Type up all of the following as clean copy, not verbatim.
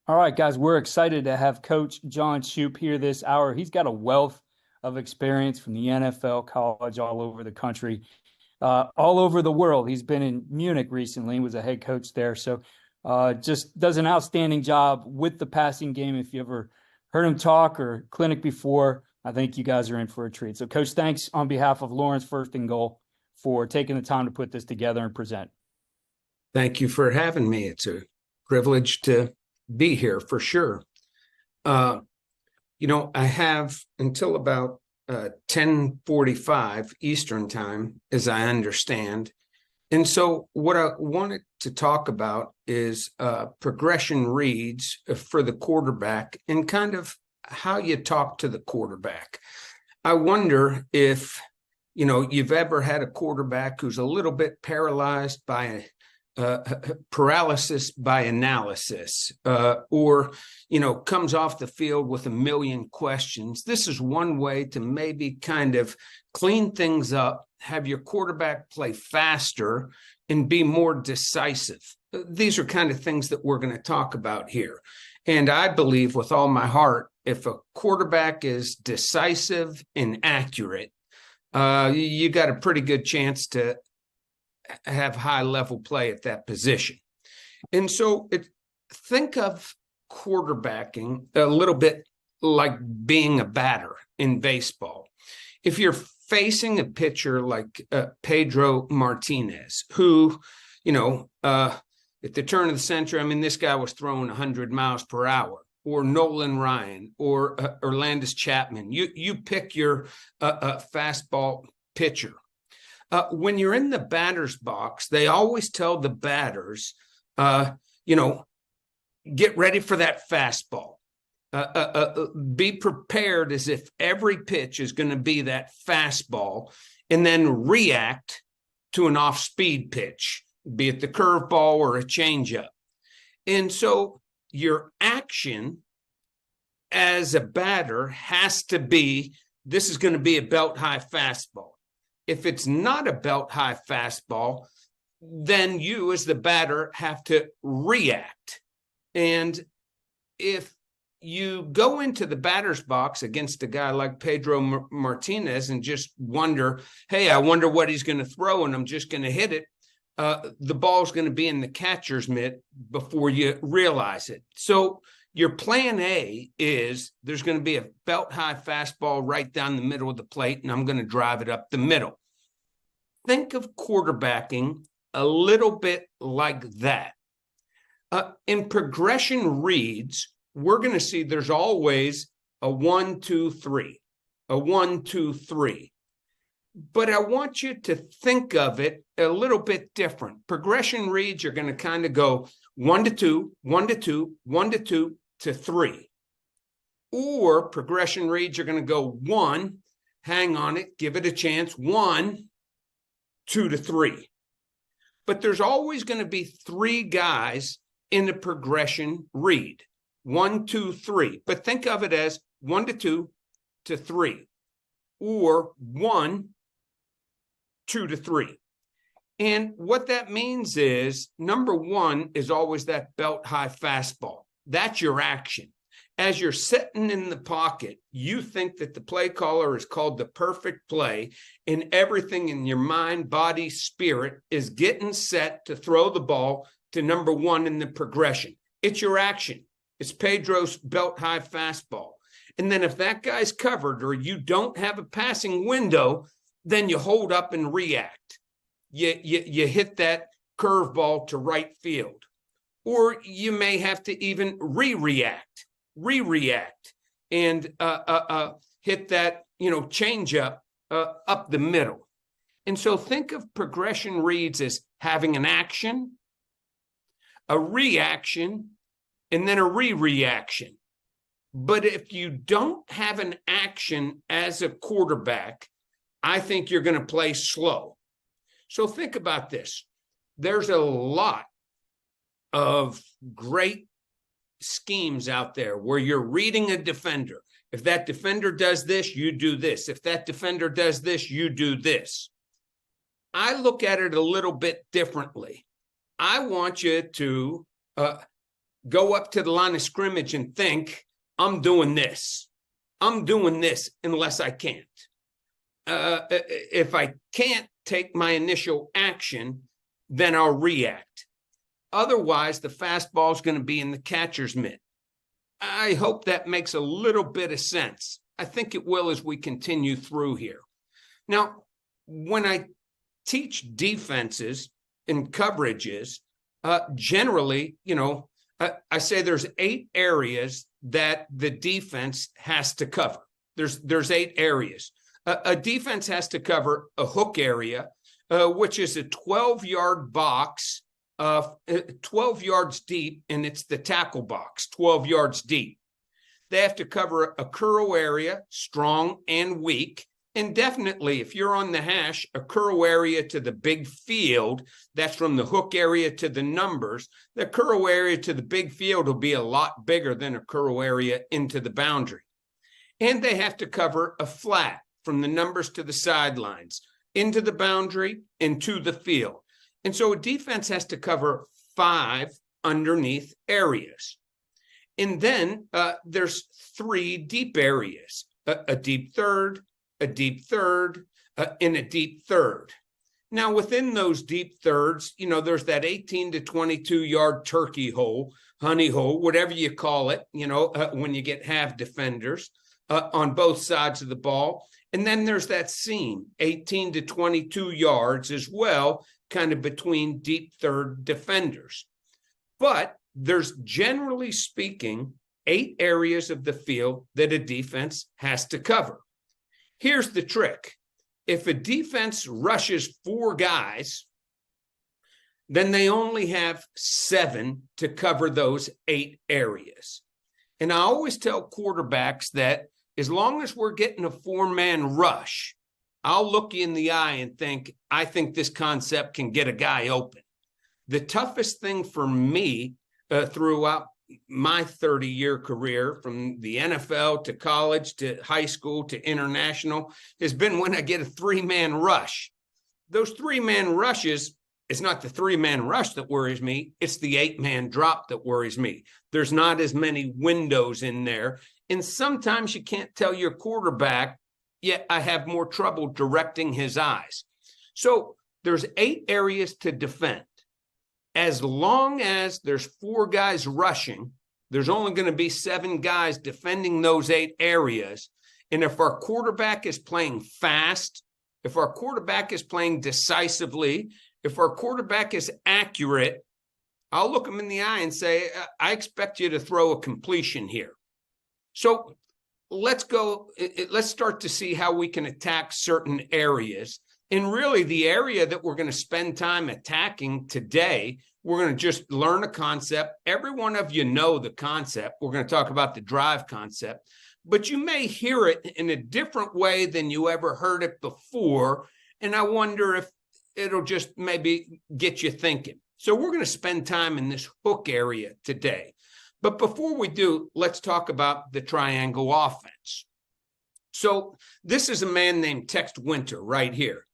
All right, guys, we're excited to have Coach John Shoop here this hour. He's got a wealth of experience from the NFL, college, all over the country, all over the world. He's been in Munich recently, was a head coach there. So just does an outstanding job with the passing game. If you ever heard him talk or clinic before, I think you guys are in for a treat. So, Coach, thanks on behalf of Lawrence First and Goal for taking the time to put this together and present. Thank you for having me. It's a privilege to be here for sure. I have until about 10:45 Eastern time, as I understand. And so what I wanted to talk about is progression reads for the quarterback and kind of how you talk to the quarterback. I wonder if, you've ever had a quarterback who's a little bit paralyzed by paralysis by analysis, or comes off the field with a million questions. This is one way to maybe kind of clean things up, have your quarterback play faster and be more decisive. These are kind of things that we're going to talk about here. And I believe with all my heart, if a quarterback is decisive and accurate, you got a pretty good chance to have high level play at that position. And so think of quarterbacking a little bit like being a batter in baseball. If you're facing a pitcher like Pedro Martinez, who, at the turn of the century, this guy was throwing 100 miles per hour, or Nolan Ryan, or Orlandis Chapman. You pick your fastball pitcher. When you're in the batter's box, they always tell the batters, get ready for that fastball. Be prepared as if every pitch is going to be that fastball, and then react to an off-speed pitch, be it the curveball or a changeup. And so your action as a batter has to be, this is going to be a belt-high fastball. If it's not a belt-high fastball, then you as the batter have to react. And if you go into the batter's box against a guy like Pedro Martinez and just wonder, hey, I wonder what he's going to throw and I'm just going to hit it, the ball's going to be in the catcher's mitt before you realize it. So your plan A is there's going to be a belt-high fastball right down the middle of the plate, and I'm going to drive it up the middle. Think of quarterbacking a little bit like that. In progression reads, we're going to see there's always a 1, 2, 3, a 1, 2, 3. But I want you to think of it a little bit different. Progression reads, you're going to kind of go 1 to 2, 1 to 2, 1 to 2 to 3. Or progression reads, you're going to go 1, hang on it, give it a chance, 1, 2 to 3. But there's always going to be 3 guys in the progression read. 1, 2, 3. But think of it as 1 to 2 to 3. Or 1, 2 to 3. And what that means is, number 1 is always that belt-high fastball. That's your action. As you're sitting in the pocket, you think that the play caller is called the perfect play, and everything in your mind, body, spirit is getting set to throw the ball to number 1 in the progression. It's your action. It's Pedro's belt-high fastball. And then if that guy's covered or you don't have a passing window, then you hold up and react. You hit that curveball to right field. Or you may have to even re-react and hit that, changeup up the middle. And so think of progression reads as having an action, a reaction, and then a re-reaction. But if you don't have an action as a quarterback, I think you're going to play slow. So think about this. There's a lot of great schemes out there where you're reading a defender. If that defender does this, you do this. If that defender does this, you do this. I look at it a little bit differently. I want you to go up to the line of scrimmage and think, I'm doing this. I'm doing this unless I can't. If I can't take my initial action, then I'll react. Otherwise, the fastball is going to be in the catcher's mitt. I hope that makes a little bit of sense. I think it will as we continue through here. Now, when I teach defenses and coverages, generally, I say there's 8 areas that the defense has to cover. There's 8 areas. A defense has to cover a hook area, which is a 12-yard box, 12 yards deep, and it's the tackle box, 12 yards deep. They have to cover a curl area, strong and weak. And definitely, if you're on the hash, a curl area to the big field, that's from the hook area to the numbers. The curl area to the big field will be a lot bigger than a curl area into the boundary. And they have to cover a flat from the numbers to the sidelines, into the boundary, and to the field. And so a defense has to cover 5 underneath areas. And then there's 3 deep areas, a deep third, a deep third, and a deep third. Now, within those deep thirds, there's that 18 to 22 yard turkey hole, honey hole, whatever you call it, when you get half defenders on both sides of the ball. And then there's that seam, 18 to 22 yards as well, kind of between deep third defenders. But there's, generally speaking, 8 areas of the field that a defense has to cover. Here's the trick. If a defense rushes 4 guys, then they only have 7 to cover those 8 areas. And I always tell quarterbacks that as long as we're getting a 4-man rush, I'll look you in the eye and think, I think this concept can get a guy open. The toughest thing for me throughout my 30-year career, from the NFL to college to high school to international, has been when I get a 3-man rush. Those 3-man rushes, it's not the 3-man rush that worries me, it's the 8-man drop that worries me. There's not as many windows in there. And sometimes you can't tell your quarterback, yet I have more trouble directing his eyes. So there's 8 areas to defend. As long as there's 4 guys rushing, there's only going to be 7 guys defending those 8 areas. And if our quarterback is playing fast, if our quarterback is playing decisively, if our quarterback is accurate, I'll look him in the eye and say, I expect you to throw a completion here. So let's start to see how we can attack certain areas. And really, the area that we're going to spend time attacking today, we're going to just learn a concept. Every one of you know the concept. We're going to talk about the drive concept, but you may hear it in a different way than you ever heard it before. And I wonder if it'll just maybe get you thinking. So we're going to spend time in this hook area today. But before we do, let's talk about the triangle offense. So this is a man named Tex Winter right here.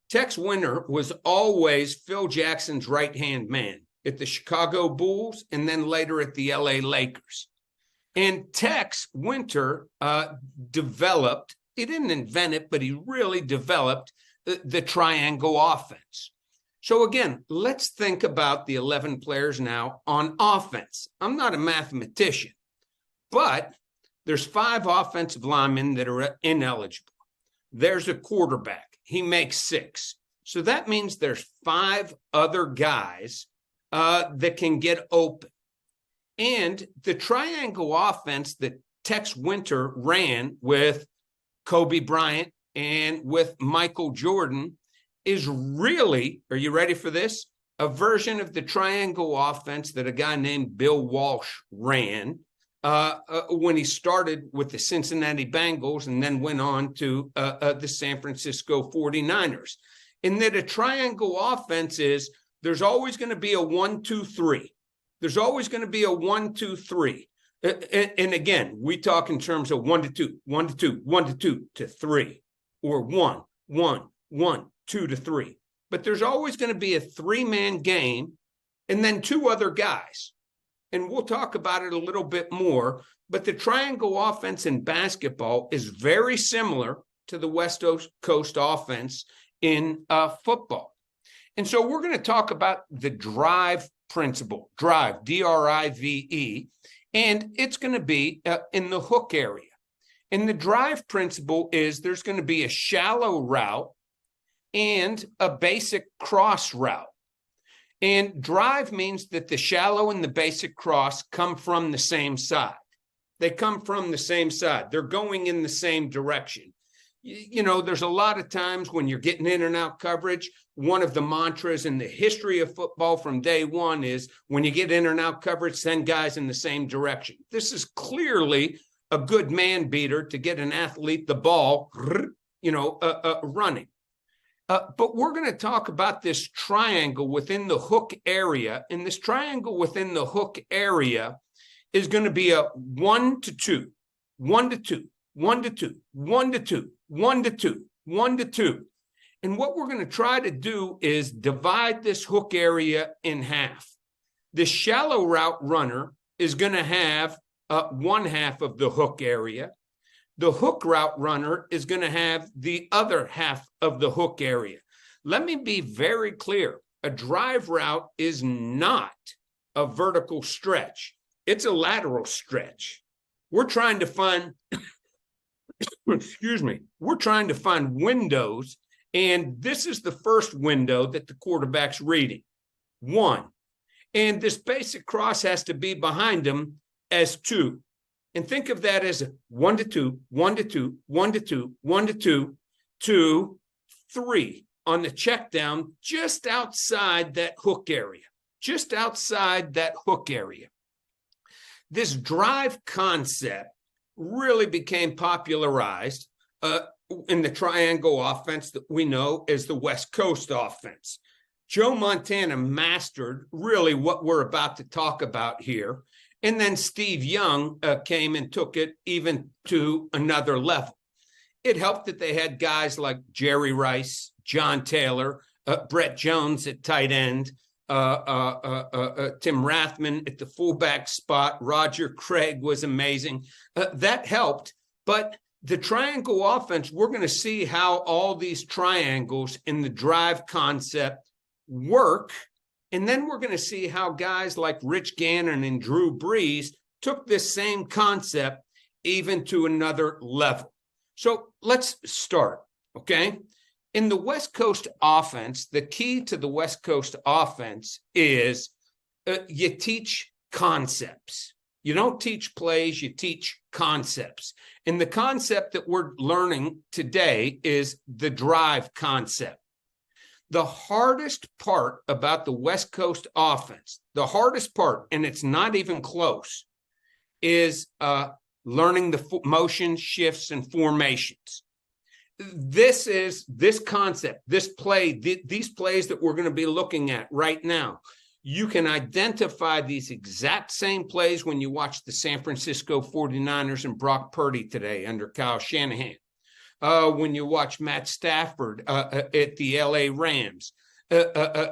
Tex Winter was always Phil Jackson's right-hand man at the Chicago Bulls and then later at the LA Lakers. And Tex Winter developed, he didn't invent it, but he really developed the triangle offense. So again, let's think about the 11 players now on offense. I'm not a mathematician, but there's 5 offensive linemen that are ineligible. There's a quarterback. He makes 6. So that means there's 5 other guys that can get open. And the triangle offense that Tex Winter ran with Kobe Bryant and with Michael Jordan is really, are you ready for this? A version of the triangle offense that a guy named Bill Walsh ran when he started with the Cincinnati Bengals and then went on to the San Francisco 49ers. And that a triangle offense is, there's always going to be a 1-2-3. There's always going to be a 1-2-3. And again, we talk in terms of 1-2, 1-2, 1-2 to 3, or 1-1, 1, 2 to 3. But there's always going to be a 3-man game and then 2 other guys. and we'll talk about it a little bit more, but the triangle offense in basketball is very similar to the West Coast offense in football. And so we're going to talk about the drive principle, drive, D-R-I-V-E, and it's going to be in the hook area. And the drive principle is there's going to be a shallow route and a basic cross route. And drive means that the shallow and the basic cross come from the same side. They come from the same side. They're going in the same direction. You know, there's a lot of times when you're getting in and out coverage, one of the mantras in the history of football from day one is when you get in and out coverage, send guys in the same direction. This is clearly a good man beater to get an athlete the ball, running. But we're going to talk about this triangle within the hook area. And this triangle within the hook area is going to be a 1 to 2, 1 to 2, 1 to 2, 1 to 2, 1 to 2, 1 to 2. And what we're going to try to do is divide this hook area in half. The shallow route runner is going to have one half of the hook area. The hook route runner is going to have the other half of the hook area. Let me be very clear. A drive route is not a vertical stretch. It's a lateral stretch. We're trying to find, we're trying to find windows, and this is the first window that the quarterback's reading. 1. And this basic cross has to be behind him as 2. And think of that as 1 to 2, 1 to 2, 1 to 2, 1 to 2, 2, 3 on the check down just outside that hook area, just outside that hook area. This drive concept really became popularized in the triangle offense that we know as the West Coast offense. Joe Montana mastered really what we're about to talk about here. And then Steve Young came and took it even to another level. It helped that they had guys like Jerry Rice, John Taylor, Brett Jones at tight end, Tim Rathman at the fullback spot. Roger Craig was amazing. That helped. But the triangle offense, we're going to see how all these triangles in the drive concept work. And then we're going to see how guys like Rich Gannon and Drew Brees took this same concept even to another level. So let's start, okay? In the West Coast offense, the key to the West Coast offense is you teach concepts. You don't teach plays, you teach concepts. And the concept that we're learning today is the drive concept. The hardest part about the West Coast offense, the hardest part, and it's not even close, is learning the motion shifts and formations. This concept, this play, these plays that we're going to be looking at right now, you can identify these exact same plays when you watch the San Francisco 49ers and Brock Purdy today under Kyle Shanahan. When you watch Matt Stafford at the LA Rams,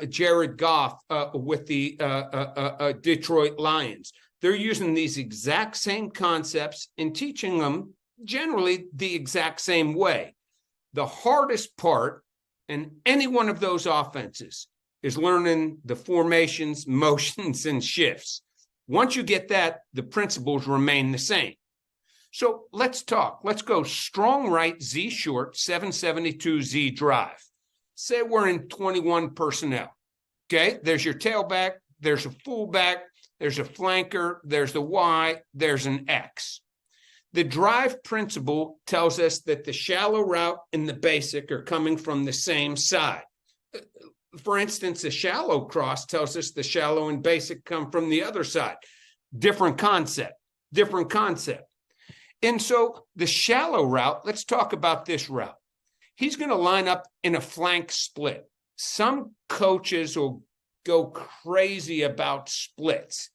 Jared Goff with the Detroit Lions. They're using these exact same concepts and teaching them generally the exact same way. The hardest part in any one of those offenses is learning the formations, motions, and shifts. Once you get that, the principles remain the same. So let's talk. Let's go strong right, Z short, 772 Z drive. Say we're in 21 personnel. Okay, there's your tailback, there's a fullback, there's a flanker, there's the Y, there's an X. The drive principle tells us that the shallow route and the basic are coming from the same side. For instance, a shallow cross tells us the shallow and basic come from the other side. Different concept, different concept. And so the shallow route, let's talk about this route. He's going to line up in a flank split. Some coaches will go crazy about splits.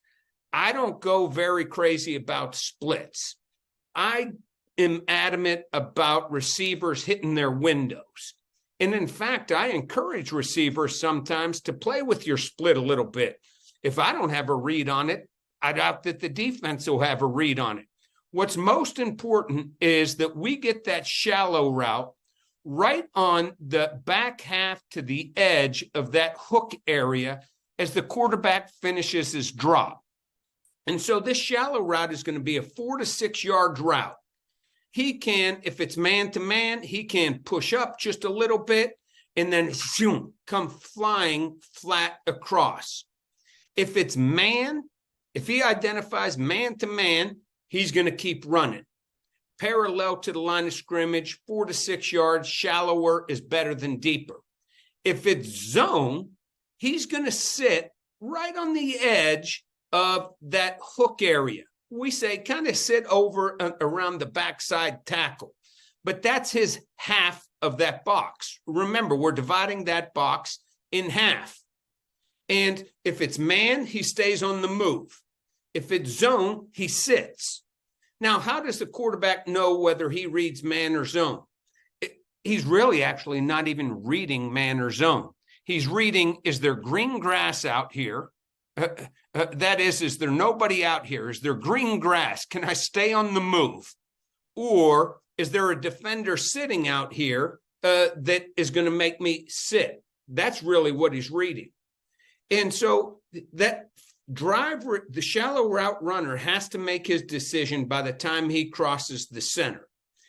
I don't go very crazy about splits. I am adamant about receivers hitting their windows. And in fact, I encourage receivers sometimes to play with your split a little bit. If I don't have a read on it, I doubt that the defense will have a read on it. What's most important is that we get that shallow route right on the back half to the edge of that hook area as the quarterback finishes his drop. And so this shallow route is going to be a 4 to 6 yard route. He can, if it's man to man, he can push up just a little bit and then zoom, come flying flat across. If it's man, if he identifies man to man, he's going to keep running. Parallel to the line of scrimmage, 4 to 6 yards, shallower is better than deeper. If it's zone, he's going to sit right on the edge of that hook area. We say kind of sit over around the backside tackle, but that's his half of that box. Remember, we're dividing that box in half. And if it's man, he stays on the move. If it's zone, he sits. Now, how does the quarterback know whether he reads man or zone? He's really actually not even reading man or zone. He's reading, is there green grass out here? That is there nobody out here? Is there green grass? Can I stay on the move? Or is there a defender sitting out here that is going to make me sit? That's really what he's reading. And so that driver, the shallow route runner, has to make his decision by the time he crosses the center.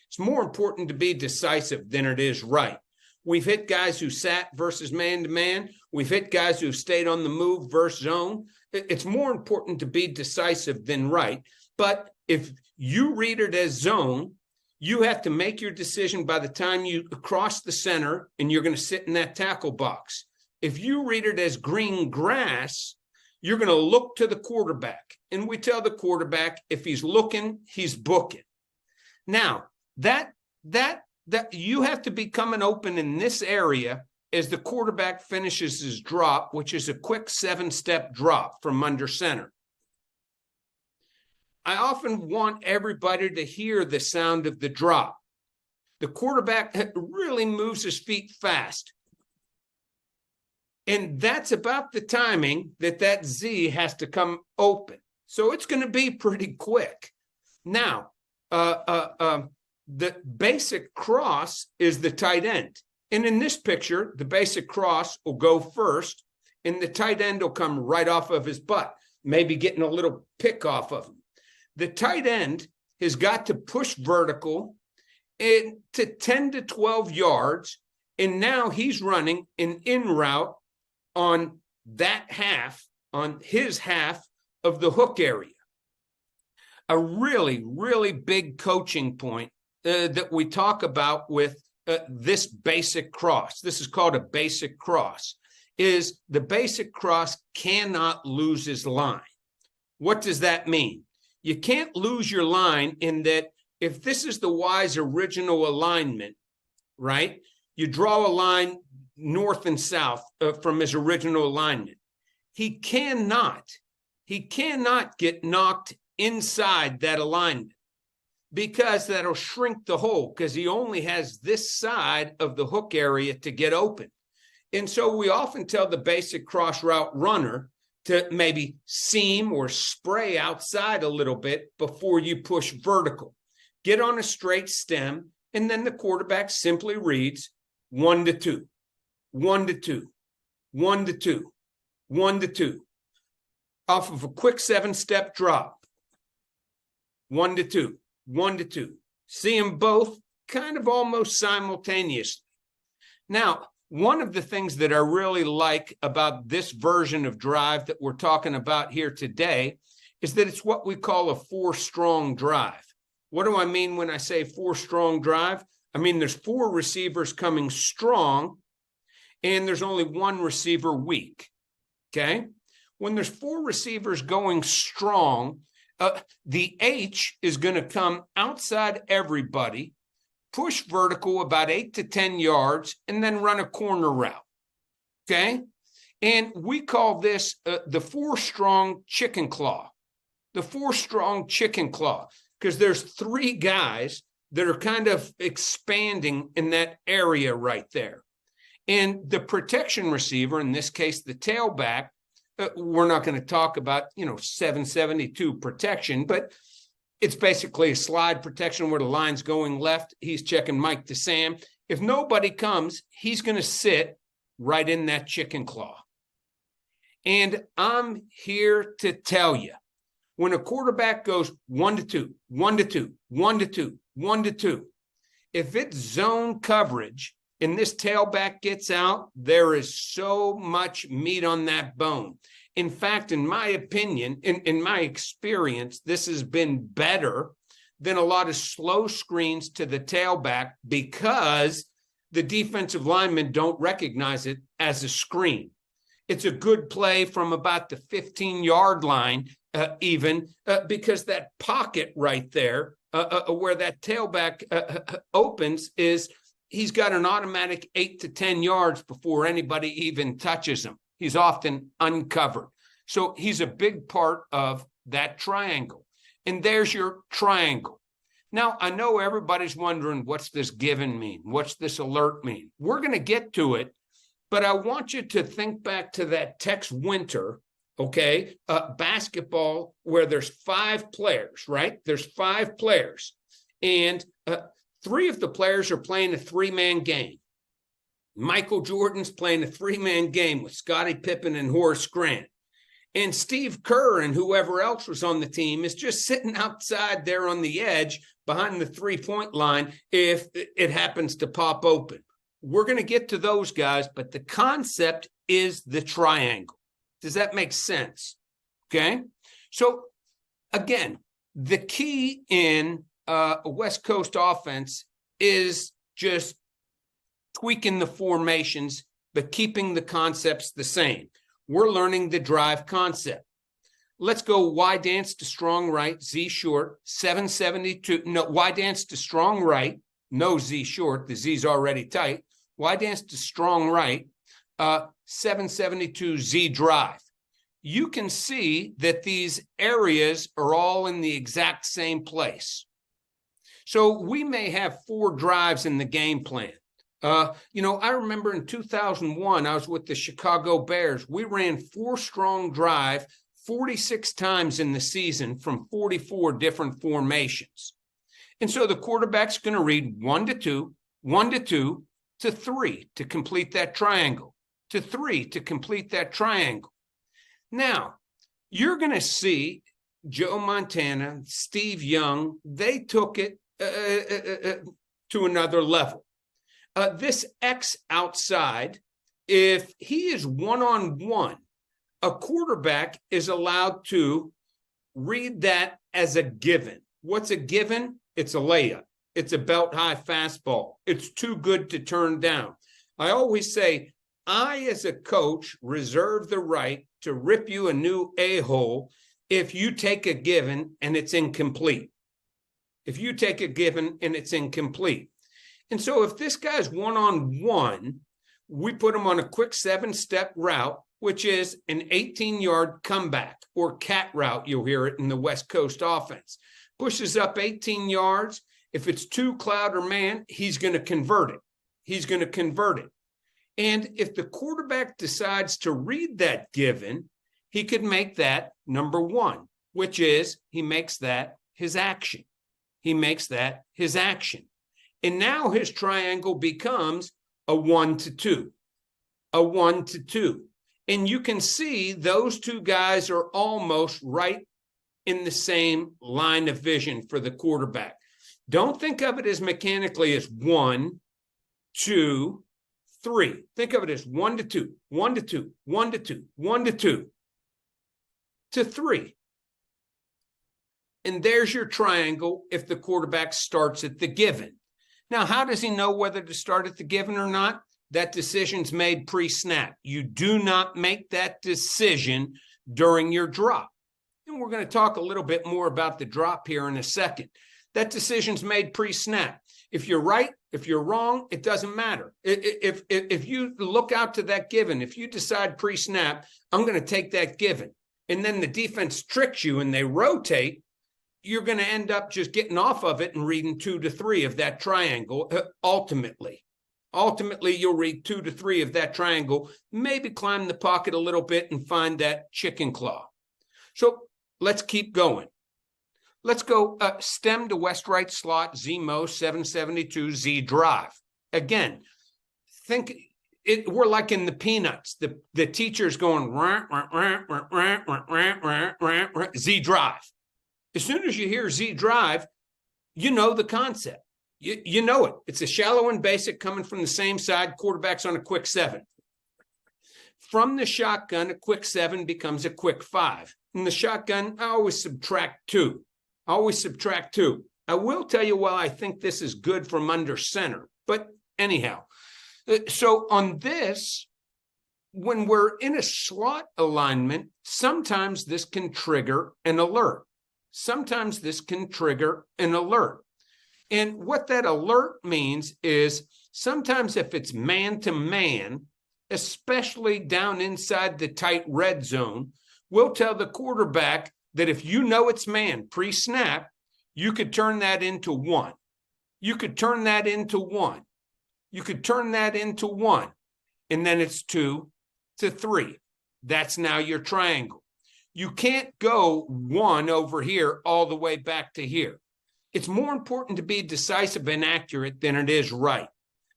It's more important to be decisive than it is right. We've hit guys who sat versus man-to-man. We've hit guys who've stayed on the move versus zone. It's more important to be decisive than right. But if you read it as zone, you have to make your decision by the time you cross the center and you're going to sit in that tackle box. If you read it as green grass, you're going to look to the quarterback. And we tell the quarterback, if he's looking, he's booking. Now, that you have to be coming open in this area as the quarterback finishes his drop, which is a quick 7-step drop from under center. I often want everybody to hear the sound of the drop. The quarterback really moves his feet fast. And that's about the timing that Z has to come open. So it's going to be pretty quick. Now, the basic cross is the tight end. And in this picture, the basic cross will go first, and the tight end will come right off of his butt, maybe getting a little pick off of him. The tight end has got to push vertical into 10 to 12 yards, and now he's running an in route on that half, on his half of the hook area. A really, really big coaching point that we talk about with this basic cross, this is called a basic cross, is the basic cross cannot lose his line. What does that mean? You can't lose your line in that if this is the Y's original alignment, right? You draw a line north and south from his original alignment. He cannot get knocked inside that alignment, because that'll shrink the hole, because he only has this side of the hook area to get open. And so we often tell the basic cross route runner to maybe seam or spray outside a little bit before you push vertical. Get on a straight stem, and then the quarterback simply reads 1 to 2, 1 to 2, 1 to 2, 1 to 2, off of a quick 7-step drop. 1 to 2. 1 to 2. See them both kind of almost simultaneously. Now, one of the things that I really like about this version of drive that we're talking about here today is that it's what we call a 4-strong drive. What do I mean when I say 4-strong drive? I mean there's 4 receivers coming strong and there's only 1 receiver weak, okay? When there's 4 receivers going strong, the H is going to come outside everybody, push vertical about 8 to 10 yards, and then run a corner route, okay? And we call this the 4-strong chicken claw, the 4-strong chicken claw, because there's 3 guys that are kind of expanding in that area right there. And the protection receiver, in this case, the tailback, we're not going to talk about, 772 protection, but it's basically a slide protection where the line's going left. He's checking Mike to Sam. If nobody comes, he's going to sit right in that chicken claw. And I'm here to tell you, when a quarterback goes 1-2, 1-2, 1-2, 1-2, if it's zone coverage and this tailback gets out, there is so much meat on that bone. In fact, in my opinion, in my experience, this has been better than a lot of slow screens to the tailback because the defensive linemen don't recognize it as a screen. It's a good play from about the 15-yard line, because that pocket right there, where that tailback opens, is he's got an automatic 8 to 10 yards before anybody even touches him. He's often uncovered. So he's a big part of that triangle. And there's your triangle. Now, I know everybody's wondering, what's this given mean? What's this alert mean? We're going to get to it, but I want you to think back to that Tex Winter, basketball, where there's 5 players, right? There's 5 players. And 3 of the players are playing a 3-man game. Michael Jordan's playing a 3-man game with Scottie Pippen and Horace Grant. And Steve Kerr and whoever else was on the team is just sitting outside there on the edge behind the 3-point line if it happens to pop open. We're going to get to those guys, but the concept is the triangle. Does that make sense? Okay. So again, the key in a West Coast offense is just tweaking the formations, but keeping the concepts the same. We're learning the drive concept. Let's go Y dance to strong right, Z short, 772. No, Y dance to strong right, no Z short. The Z's already tight. Y dance to strong right, 772 Z drive. You can see that these areas are all in the exact same place. So we may have 4 drives in the game plan. I remember in 2001, I was with the Chicago Bears. We ran 4 strong drive 46 times in the season from 44 different formations. And so the quarterback's going to read 1-2, 1-2 to 3 to complete that triangle, to 3 to complete that triangle. Now, you're going to see Joe Montana, Steve Young, they took it to another level. This X outside, if he is one-on-one, a quarterback is allowed to read that as a given. What's a given? It's a layup. It's a belt-high fastball. It's too good to turn down. I always say, I, as a coach, reserve the right to rip you a new a-hole if you take a given and it's incomplete. If you take a given and it's incomplete. And so if this guy's one-on-one, we put him on a quick 7-step route, which is an 18-yard comeback or cat route. You'll hear it in the West Coast offense. Pushes up 18 yards. If it's 2 cloud or man, he's going to convert it. He's going to convert it. And if the quarterback decides to read that given, he could make that number 1, which is he makes that his action. He makes that his action. And now his triangle becomes a 1-2, a 1-2. And you can see those 2 guys are almost right in the same line of vision for the quarterback. Don't think of it as mechanically as 1, 2, 3. Think of it as 1-2, 1-2, 1-2, 1-2 to 3. And there's your triangle if the quarterback starts at the given. Now, how does he know whether to start at the given or not? That decision's made pre-snap. You do not make that decision during your drop. And we're going to talk a little bit more about the drop here in a second. That decision's made pre-snap. If you're right, if you're wrong, it doesn't matter. If you look out to that given, if you decide pre-snap, I'm going to take that given, and then the defense tricks you and they rotate, you're going to end up just getting off of it and reading 2 to 3 of that triangle ultimately. Ultimately, you'll read 2 to 3 of that triangle, maybe climb the pocket a little bit and find that chicken claw. So let's keep going. Let's go stem to west right slot, Z-Mo 772, Z drive. Again, think it. We're like in the Peanuts. The teacher's going Z drive. As soon as you hear Z drive, you know the concept. You know it. It's a shallow and basic coming from the same side. Quarterback's on a quick 7. From the shotgun, a quick 7 becomes a quick 5. In the shotgun, I always subtract 2. I will tell you why I think this is good from under center. But anyhow, so on this, when we're in a slot alignment, sometimes this can trigger an alert. And what that alert means is sometimes if it's man-to-man, especially down inside the tight red zone, we'll tell the quarterback that if you know it's man pre-snap, you could turn that into 1. You could turn that into 1. And then it's 2 to 3. That's now your triangle. You can't go 1 over here all the way back to here. It's more important to be decisive and accurate than it is right.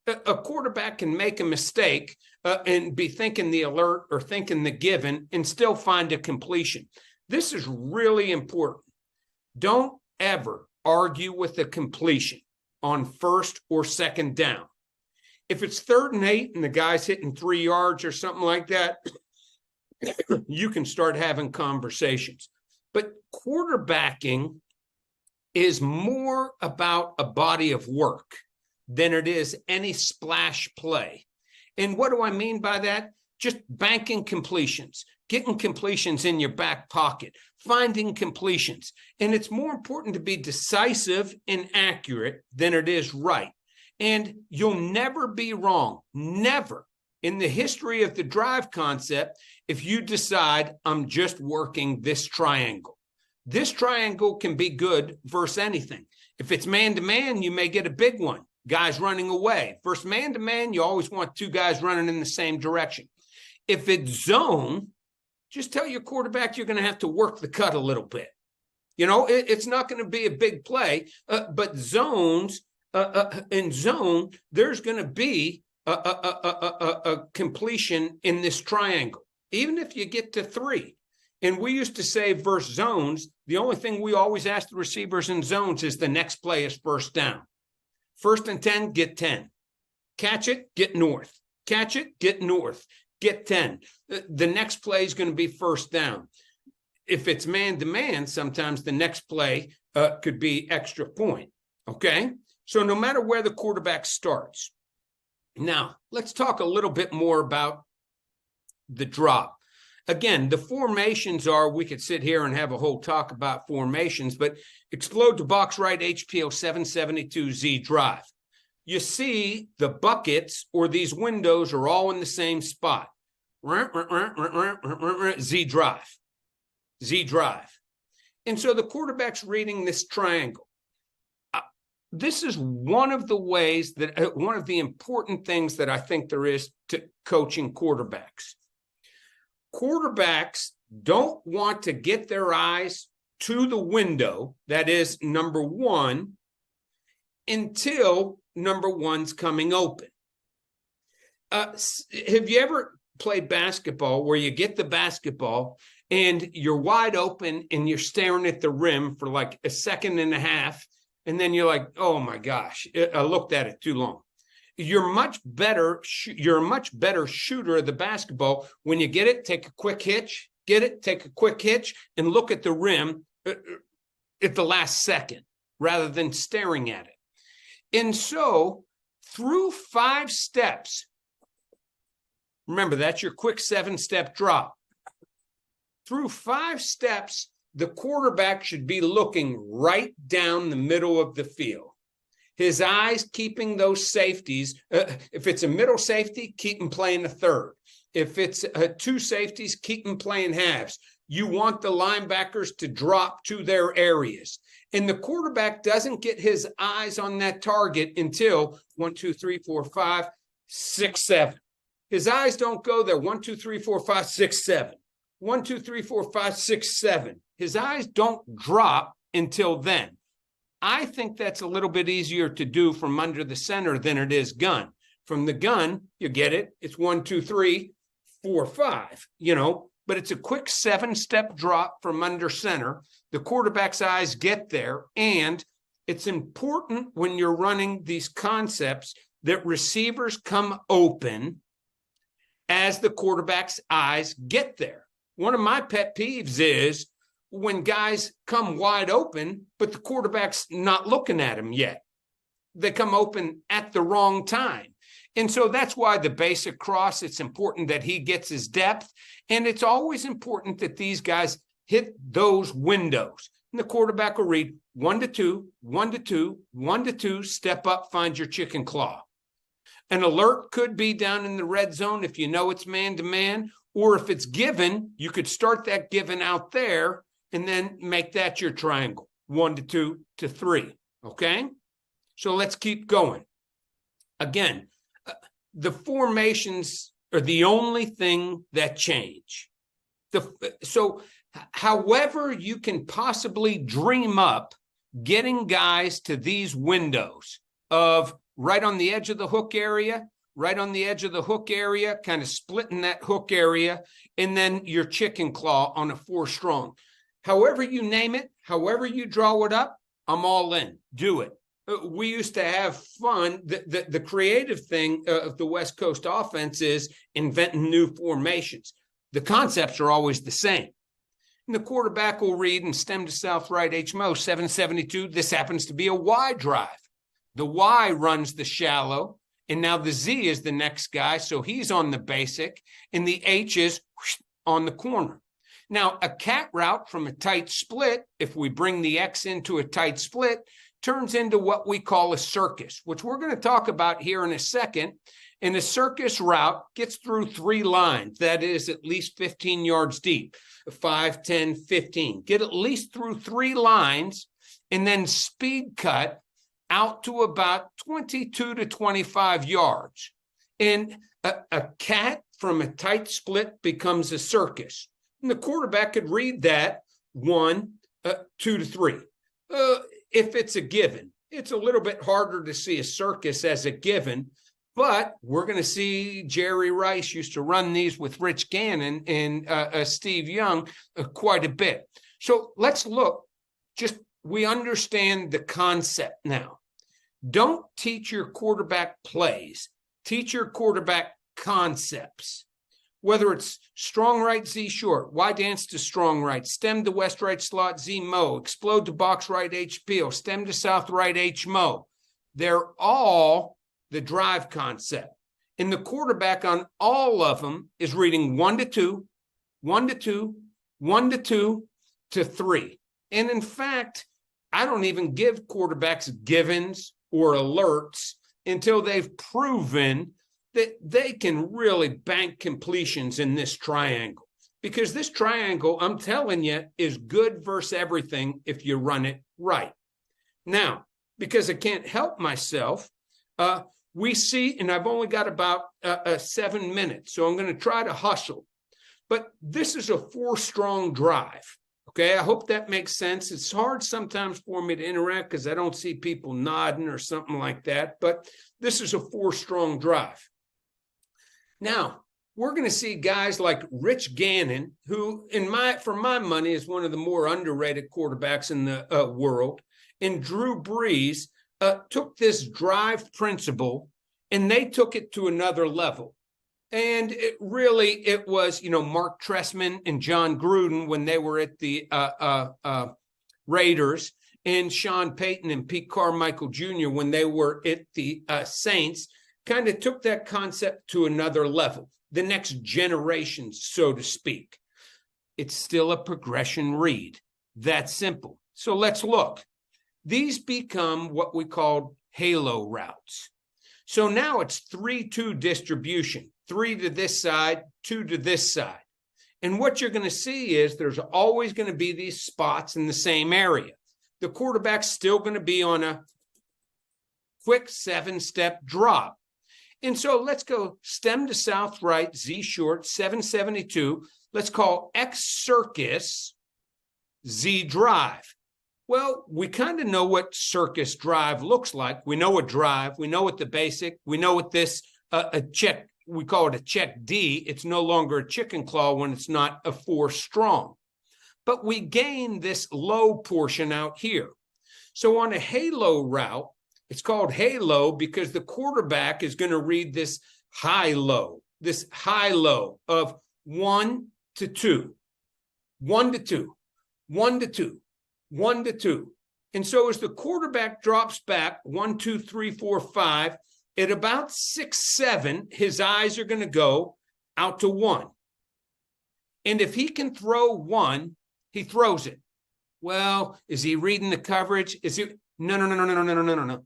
A quarterback can make a mistake and be thinking the alert or thinking the given and still find a completion. This is really important. Don't ever argue with the completion on first or second down. If it's 3rd and 8 and the guy's hitting 3 yards or something like that, you can start having conversations. But quarterbacking is more about a body of work than it is any splash play. And what do I mean by that? Just banking completions, getting completions in your back pocket, finding completions. And it's more important to be decisive and accurate than it is right. And you'll never be wrong, never in the history of the drive concept if you decide I'm just working this triangle. This triangle can be good versus anything. If it's man-to-man, you may get a big one, guys running away. Versus man-to-man, you always want 2 guys running in the same direction. If it's zone, just tell your quarterback you're going to have to work the cut a little bit. You know, it's not going to be a big play, but zones, in zone, there's going to be a completion in this triangle, even if you get to 3. And we used to say versus zones, the only thing we always ask the receivers in zones is the next play is first down. 1st and 10, get 10. Catch it, get north. Catch it, get north. Get 10. The next play is going to be first down. If it's man-to-man, sometimes the next play could be extra point, okay? So no matter where the quarterback starts. Now, let's talk a little bit more about the drop. Again, the formations are, we could sit here and have a whole talk about formations, but explode to box right, HPO 772Z drive. You see the buckets or these windows are all in the same spot. Z drive. Z drive. And so the quarterback's reading this triangle. This is one of the ways that, one of the important things that I think there is to coaching quarterbacks. Quarterbacks don't want to get their eyes to the window, that is number 1, until number 1's coming open. Have you ever played basketball where you get the basketball and you're wide open and you're staring at the rim for like a second and a half, and then you're like, oh my gosh, I looked at it too long. You're a much better shooter of the basketball when you get it, take a quick hitch, and look at the rim at the last second rather than staring at it. And so through 5 steps, remember that's your quick 7-step drop. Through 5 steps, the quarterback should be looking right down the middle of the field. His eyes keeping those safeties. If it's a middle safety, keep him playing a third. If it's 2 safeties, keep him playing halves. You want the linebackers to drop to their areas. And the quarterback doesn't get his eyes on that target until 1, 2, 3, 4, 5, 6, 7. His eyes don't go there. 1, 2, 3, 4, 5, 6, 7. 1, 2, 3, 4, 5, 6, 7. His eyes don't drop until then. I think that's a little bit easier to do from under the center than it is gun. From the gun, you get it. It's 1, 2, 3, 4, 5, but it's a quick 7-step drop from under center. The quarterback's eyes get there. And it's important when you're running these concepts that receivers come open as the quarterback's eyes get there. One of my pet peeves is when guys come wide open, but the quarterback's not looking at him yet. They come open at the wrong time. And so that's why the basic cross, it's important that he gets his depth. And it's always important that these guys hit those windows. And the quarterback will read 1 to 2, 1 to 2, 1 to 2, step up, find your chicken claw. An alert could be down in the red zone if you know it's man-to-man, or if it's given, you could start that given out there and then make that your triangle, 1 to 2 to 3, okay? So let's keep going. Again, the formations are the only thing that change. So however you can possibly dream up getting guys to these windows of right on the edge of the hook area, kind of splitting that hook area, and then your chicken claw on a 4 strong. However you name it, however you draw it up, I'm all in. Do it. We used to have fun. The creative thing of the West Coast offense is inventing new formations. The concepts are always the same. And the quarterback will read and stem to south right HMO 772. This happens to be a Y drive. The Y runs the shallow, and now the Z is the next guy, so he's on the basic, and the H is on the corner. Now, a cat route from a tight split, if we bring the X into a tight split, turns into what we call a circus, which we're going to talk about here in a second. And a circus route gets through 3 lines, that is at least 15 yards deep, 5, 10, 15. Get at least through 3 lines and then speed cut out to about 22 to 25 yards. And a cat from a tight split becomes a circus. And the quarterback could read that 1, 2 to 3. If it's a given, it's a little bit harder to see a circus as a given, but we're going to see Jerry Rice used to run these with Rich Gannon and Steve Young quite a bit. So let's look. We understand the concept now. Don't teach your quarterback plays. Teach your quarterback concepts. Whether it's strong right, Z short, Y dance to strong right, stem to west right slot, Z mo, explode to box right, H peel, stem to south right, H mo. They're all the drive concept. And the quarterback on all of them is reading 1 to 2, 1 to 2, 1 to 2 to 3. And in fact, I don't even give quarterbacks givens or alerts until they've proven that they can really bank completions in this triangle. Because this triangle, I'm telling you, is good versus everything if you run it right. Now, because I can't help myself, we see, and I've only got about 7 minutes, so I'm going to try to hustle. But this is a 4-strong drive. Okay, I hope that makes sense. It's hard sometimes for me to interact because I don't see people nodding or something like that, but this is a 4-strong drive. Now, we're going to see guys like Rich Gannon, who, for my money, is one of the more underrated quarterbacks in the world, and Drew Brees took this drive principle, and they took it to another level. And it was, Mark Trestman and John Gruden when they were at the Raiders, and Sean Payton and Pete Carmichael Jr. when they were at the Saints, kind of took that concept to another level, the next generation, so to speak. It's still a progression read. That simple. So let's look. These become what we call halo routes. So now it's 3-2 distribution, 3 to this side, 2 to this side. And what you're going to see is there's always going to be these spots in the same area. The quarterback's still going to be on a quick 7-step drop. And so let's go stem to south right, Z short, 772. Let's call X circus Z drive. Well, we kind of know what circus drive looks like. We know a drive. We know what the basic. We know what this a check. We call it a check D. It's no longer a chicken claw when it's not a 4 strong. But we gain this low portion out here. So on a halo route, it's called halo because the quarterback is going to read this high low of 1 to 2, 1 to 2, 1 to 2, 1 to 2. And so as the quarterback drops back 1, 2, 3, 4, 5, at about 6, 7, his eyes are going to go out to 1. And if he can throw 1, he throws it. Well, is he reading the coverage? Is he? No.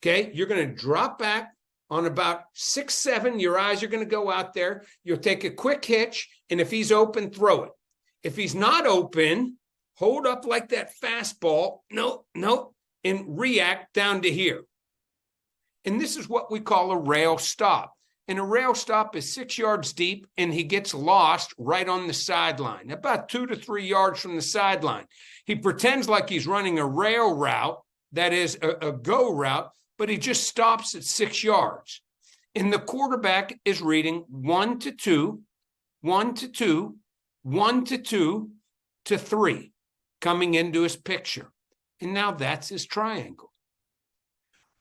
Okay, you're going to drop back on about 6, 7. Your eyes are going to go out there. You'll take a quick hitch, and if he's open, throw it. If he's not open, hold up like that fastball. No, and react down to here. And this is what we call a rail stop. And a rail stop is 6 yards deep, and he gets lost right on the sideline, about 2 to 3 yards from the sideline. He pretends like he's running a rail route, that is a go route, but he just stops at 6 yards. And the quarterback is reading 1 to 2, 1 to 2, 1 to 2 to 3, coming into his picture. And now that's his triangle.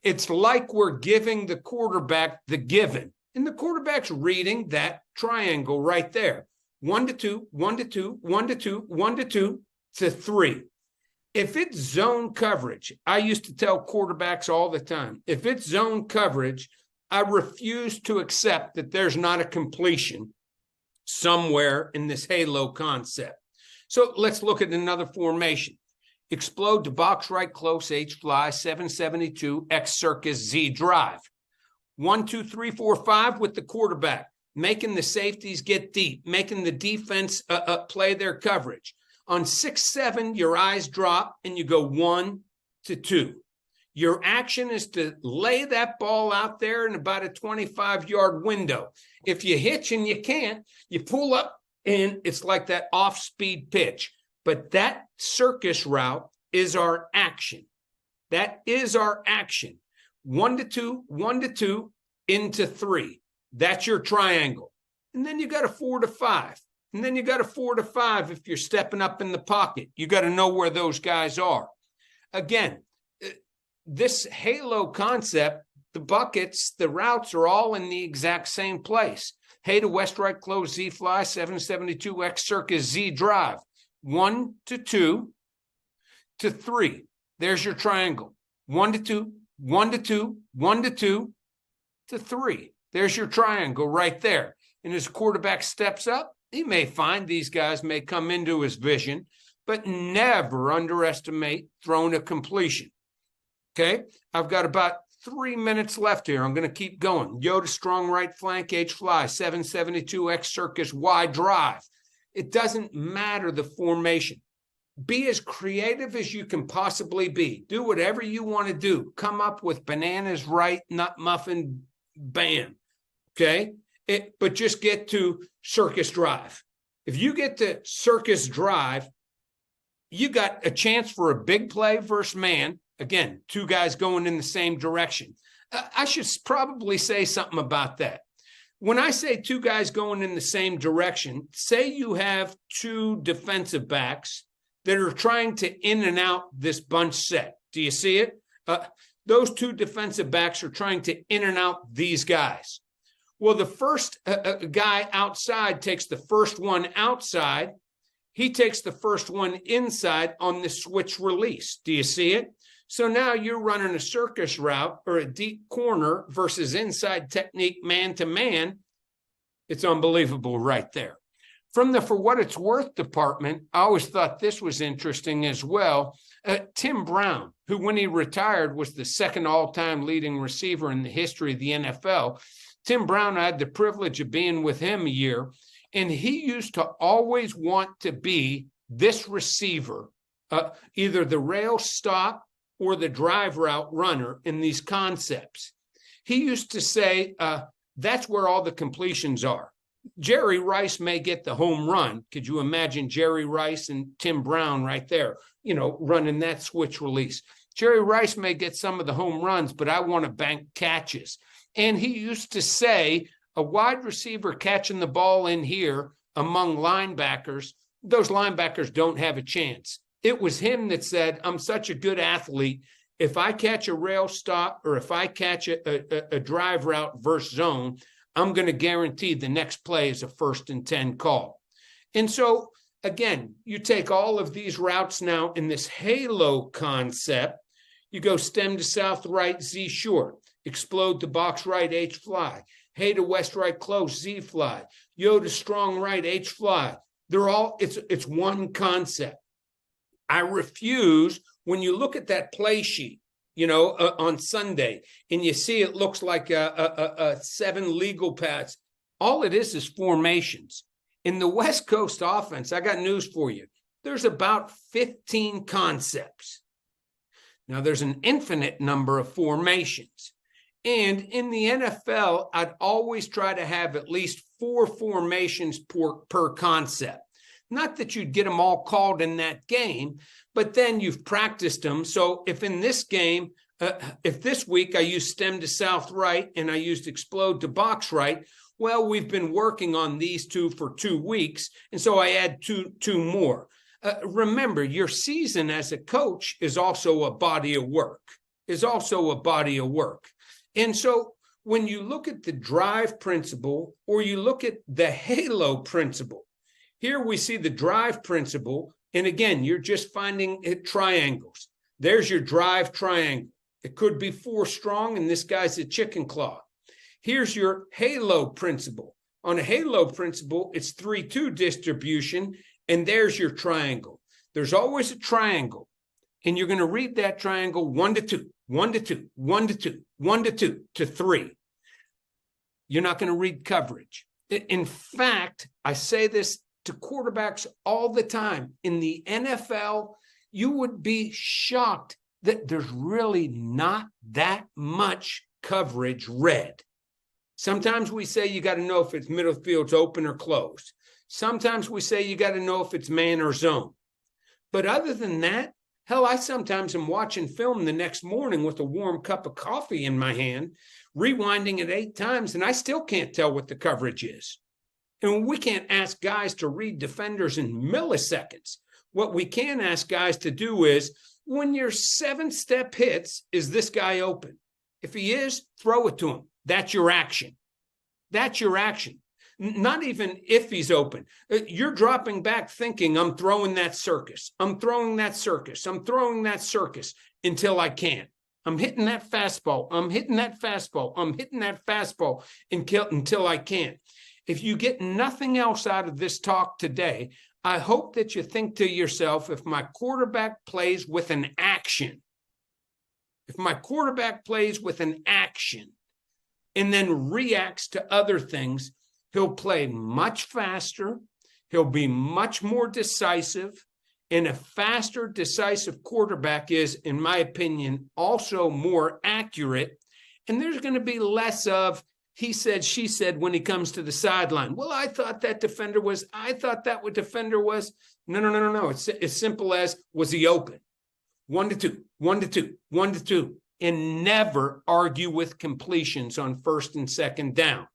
It's like we're giving the quarterback the given. And the quarterback's reading that triangle right there. 1 to 2, 1 to 2, 1 to 2, 1 to 2 to 3. If it's zone coverage, I used to tell quarterbacks all the time, if it's zone coverage, I refuse to accept that there's not a completion somewhere in this halo concept. So let's look at another formation. Explode to box right close, H fly, 772, X circus, Z drive. 1, 2, 3, 4, 5 with the quarterback, making the safeties get deep, making the defense play their coverage. On 6, 7, your eyes drop and you go 1 to 2. Your action is to lay that ball out there in about a 25-yard window. If you hitch and you can't, you pull up and it's like that off-speed pitch. But that circus route is our action. That is our action. 1 to 2, 1 to 2, into 3. That's your triangle. And then you got a 4 to 5. And then you got a 4 to 5 if you're stepping up in the pocket. You got to know where those guys are. Again, this halo concept, the buckets, the routes are all in the exact same place. Hey to west right close, Z fly, 772, X circus, Z drive. 1 to 2 to 3. There's your triangle. 1 to 2, 1 to 2, 1 to 2 to 3. There's your triangle right there. And as quarterback steps up, he may find these guys may come into his vision, but never underestimate throwing a completion. Okay, I've got about 3 minutes left here. I'm going to keep going. Yoda strong right flank, H fly, 772, X circus, Y drive. It doesn't matter the formation. Be as creative as you can possibly be. Do whatever you want to do. Come up with bananas right, nut muffin, bam. Okay? But just get to circus drive. If you get to circus drive, you got a chance for a big play versus man. Again, 2 guys going in the same direction. I should probably say something about that. When I say 2 guys going in the same direction, say you have 2 defensive backs that are trying to in and out this bunch set. Do you see it? Those 2 defensive backs are trying to in and out these guys. Well, the first guy outside takes the first one outside. He takes the first one inside on the switch release. Do you see it? So now you're running a circus route or a deep corner versus inside technique man-to-man. It's unbelievable right there. From the For What It's Worth department, I always thought this was interesting as well. Tim Brown, who when he retired was the 2nd all-time leading receiver in the history of the NFL. Tim Brown, I had the privilege of being with him a year, and he used to always want to be this receiver, either the rail stop or the drive route runner in these concepts. he used to say, that's where all the completions are. Jerry Rice may get the home run. Could you imagine Jerry Rice and Tim Brown right there, running that switch release? Jerry Rice may get some of the home runs, but I want to bank catches. And he used to say, a wide receiver catching the ball in here among linebackers, those linebackers don't have a chance. It was him that said, I'm such a good athlete. If I catch a rail stop or if I catch a drive route versus zone, I'm going to guarantee the next play is a 1st and 10 call. And so, again, you take all of these routes now in this halo concept. You go stem to south right, Z short, explode to box right, H fly, hey to west right close, Z fly, yo to strong right, H fly. They're all, it's one concept. I refuse, when you look at that play sheet, on Sunday, and you see it looks like a 7 legal pads. All it is formations. In the West Coast offense, I got news for you. There's about 15 concepts. Now, there's an infinite number of formations. And in the NFL, I'd always try to have at least 4 formations per concept. Not that you'd get them all called in that game, but then you've practiced them. So if in this game, if this week I used stem to south right and I used explode to box right, well, we've been working on these 2 for 2 weeks. And so I add two more. Remember, your season as a coach is also a body of work, And so when you look at the drive principle or you look at the halo principle, here we see the drive principle. And again, you're just finding triangles. There's your drive triangle. It could be 4 strong, and this guy's a chicken claw. Here's your halo principle. On a halo principle, it's 3-2 distribution, and there's your triangle. There's always a triangle, and you're going to read that triangle 1 to 2, 1 to 2, 1 to 2, 1 to 2 to 3. You're not going to read coverage. In fact, I say this to quarterbacks all the time. In the NFL, you would be shocked that there's really not that much coverage read. Sometimes we say you got to know if it's middle field's open or closed. Sometimes we say you got to know if it's man or zone. But other than that, hell, I sometimes am watching film the next morning with a warm cup of coffee in my hand, rewinding it 8 times, and I still can't tell what the coverage is. And we can't ask guys to read defenders in milliseconds. What we can ask guys to do is, when your 7-step hits, is this guy open? If he is, throw it to him. That's your action. That's your action. Not even if he's open. You're dropping back thinking, I'm throwing that circus. I'm throwing that circus. I'm throwing that circus until I can't. I'm hitting that fastball. I'm hitting that fastball. I'm hitting that fastball until I can't. If you get nothing else out of this talk today, I hope that you think to yourself, if my quarterback plays with an action, and then reacts to other things, he'll play much faster. He'll be much more decisive. And a faster, decisive quarterback is, in my opinion, also more accurate. And there's going to be less of he said, she said when he comes to the sideline. Well, I thought that defender was. No. It's as simple as, was he open? 1 to 2, 1 to 2, 1 to 2. And never argue with completions on 1st and 2nd down.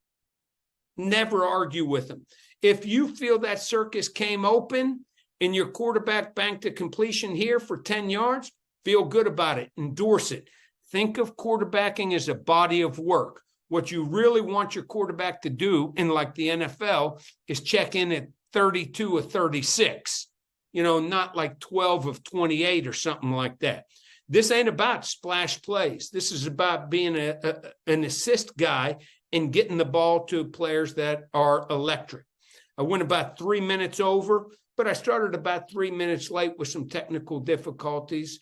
Never argue with them. If you feel that circus came open and your quarterback banked a completion here for 10 yards, feel good about it. Endorse it. Think of quarterbacking as a body of work. What you really want your quarterback to do, in like the NFL, is check in at 32 of 36, not like 12 of 28 or something like that. This ain't about splash plays. This is about being an assist guy and getting the ball to players that are electric. I went about 3 minutes over, but I started about 3 minutes late with some technical difficulties.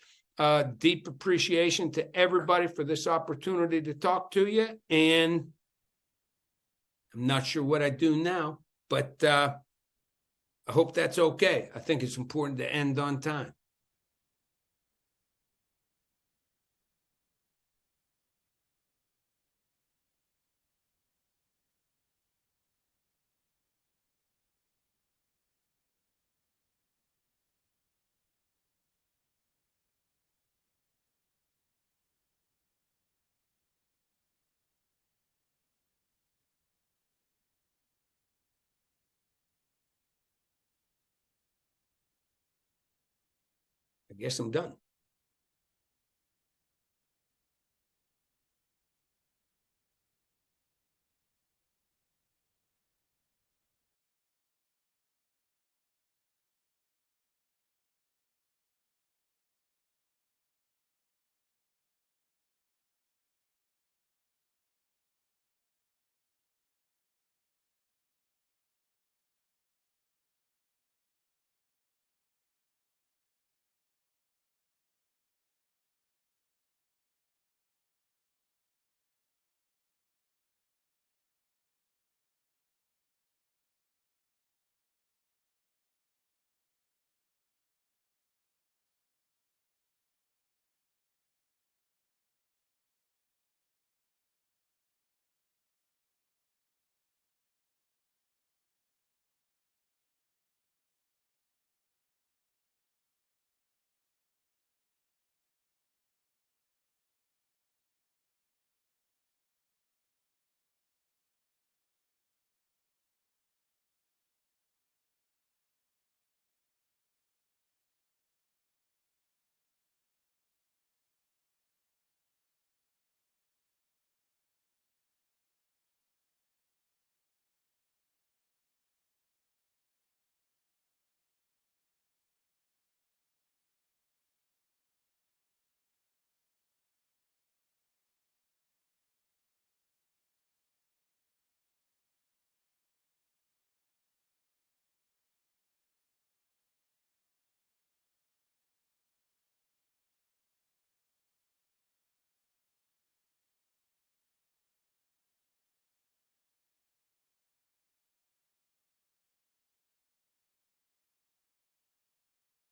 Deep appreciation to everybody for this opportunity to talk to you. And I'm not sure what I do now, but I hope that's okay. I think it's important to end on time. I guess I'm done.